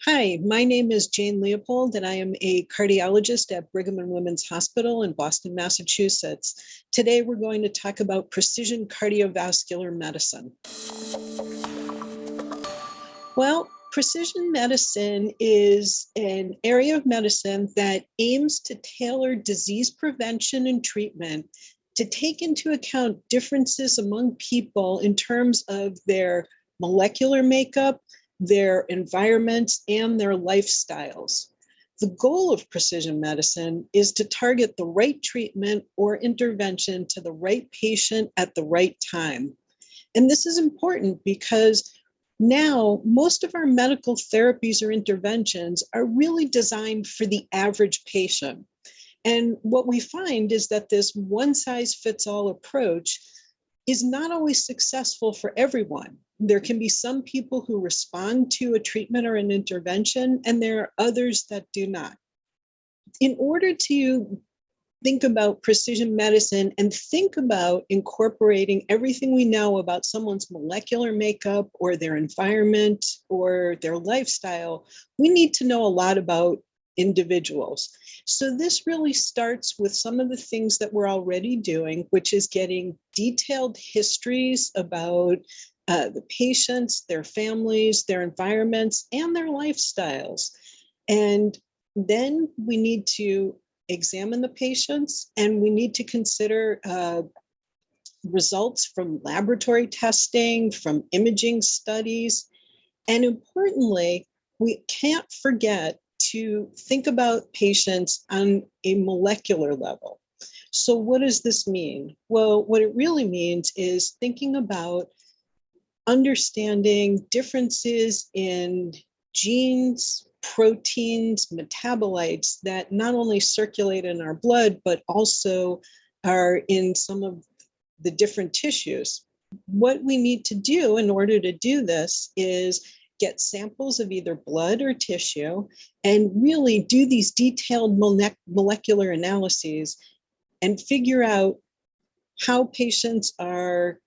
Hi, my name is Jane Leopold, and I am a cardiologist at Brigham and Women's Hospital in Boston, Massachusetts. Today, we're going to talk about precision cardiovascular medicine. Well, precision medicine is an area of medicine that aims to tailor disease prevention and treatment to take into account differences among people in terms of their molecular makeup, their environments, and their lifestyles. The goal of precision medicine is to target the right treatment or intervention to the right patient at the right time. And this is important because now most of our medical therapies or interventions are really designed for the average patient. And what we find is that this one-size-fits-all approach is not always successful for everyone. There can be some people who respond to a treatment or an intervention, and there are others that do not. In order to think about precision medicine and think about incorporating everything we know about someone's molecular makeup or their environment or their lifestyle, we need to know a lot about individuals. So this really starts with some of the things that we're already doing, which is getting detailed histories about the patients, their families, their environments, and their lifestyles. And then we need to examine the patients, and we need to consider results from laboratory testing, from imaging studies. And importantly, we can't forget to think about patients on a molecular level. So what does this mean? Well, what it really means is thinking about understanding differences in genes, proteins, metabolites that not only circulate in our blood, but also are in some of the different tissues. What we need to do in order to do this is get samples of either blood or tissue and really do these detailed molecular analyses and figure out how patients are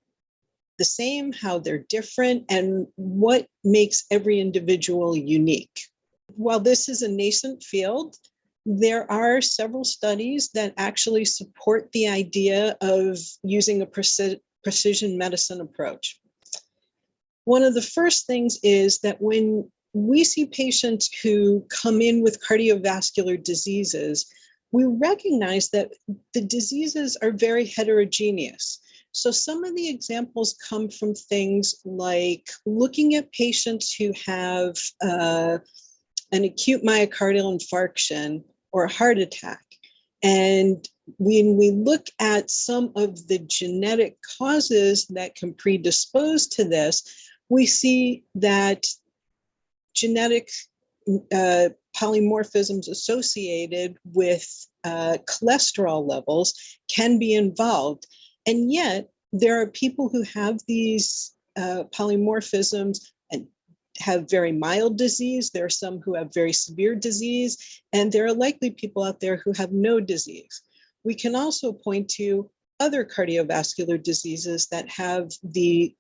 the same, how they're different, and what makes every individual unique. While this is a nascent field, there are several studies that actually support the idea of using a precision medicine approach. One of the first things is that when we see patients who come in with cardiovascular diseases, we recognize that the diseases are very heterogeneous. So some of the examples come from things like looking at patients who have an acute myocardial infarction or a heart attack. And when we look at some of the genetic causes that can predispose to this, we see that genetic polymorphisms associated with cholesterol levels can be involved. And yet there are people who have these polymorphisms and have very mild disease. There are some who have very severe disease, and there are likely people out there who have no disease. We can also point to other cardiovascular diseases that have the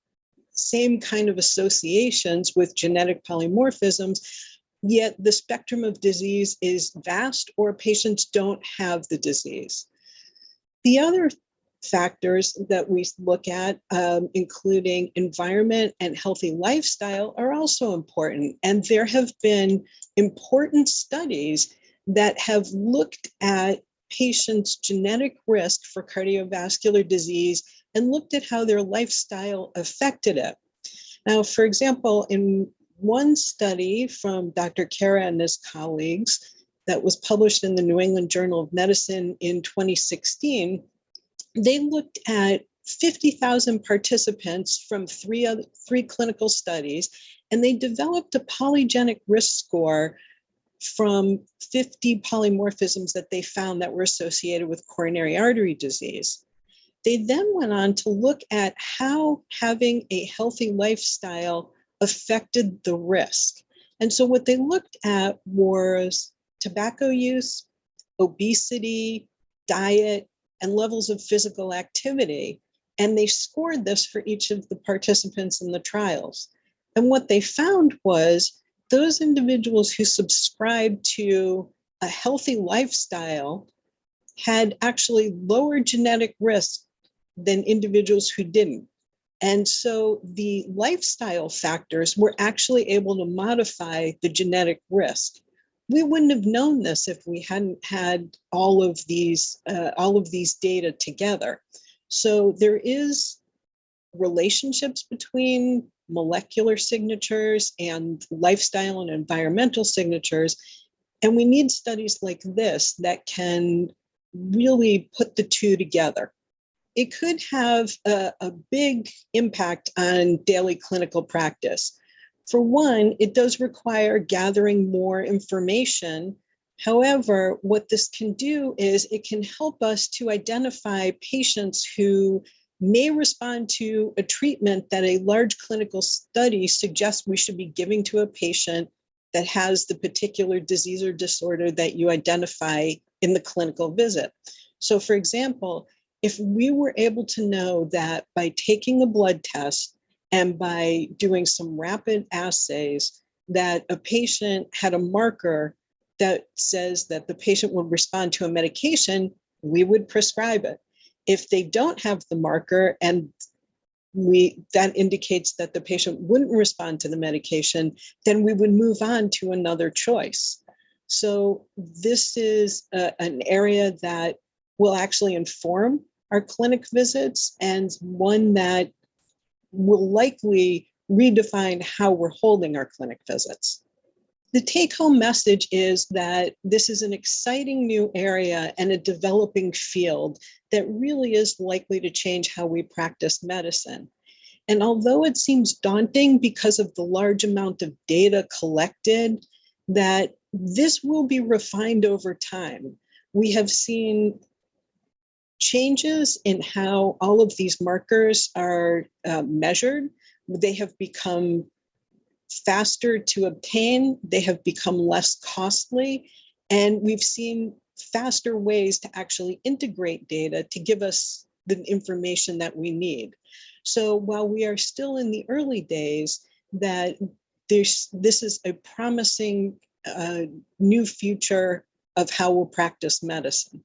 same kind of associations with genetic polymorphisms, yet the spectrum of disease is vast or patients don't have the disease. The other factors that we look at, including environment and healthy lifestyle, are also important. And there have been important studies that have looked at patients' genetic risk for cardiovascular disease and looked at how their lifestyle affected it. Now, for example, in one study from Dr. Kara and his colleagues that was published in the New England Journal of Medicine in 2016, they looked at 50,000 participants from three clinical studies, and they developed a polygenic risk score from 50 polymorphisms that they found that were associated with coronary artery disease. They then went on to look at how having a healthy lifestyle affected the risk. And so what they looked at was tobacco use, obesity, diet, and levels of physical activity. And they scored this for each of the participants in the trials. And what they found was those individuals who subscribed to a healthy lifestyle had actually lower genetic risk than individuals who didn't. And so the lifestyle factors were actually able to modify the genetic risk. We wouldn't have known this if we hadn't had all of these data together. So there is relationships between molecular signatures and lifestyle and environmental signatures. And we need studies like this that can really put the two together. It could have a big impact on daily clinical practice. For one, it does require gathering more information. However, what this can do is it can help us to identify patients who may respond to a treatment that a large clinical study suggests we should be giving to a patient that has the particular disease or disorder that you identify in the clinical visit. So, for example, if we were able to know that by taking a blood test and by doing some rapid assays, that a patient had a marker that says that the patient would respond to a medication, we would prescribe it. If they don't have the marker and that indicates that the patient wouldn't respond to the medication, then we would move on to another choice. So this is an area that will actually inform our clinic visits, and one that will likely redefine how we're holding our clinic visits. The take-home message is that this is an exciting new area and a developing field that really is likely to change how we practice medicine. And although it seems daunting because of the large amount of data collected, that this will be refined over time. We have seen changes in how all of these markers are measured. They have become faster to obtain, they have become less costly, and we've seen faster ways to actually integrate data to give us the information that we need. So while we are still in the early days, that this is a promising new future of how we'll practice medicine.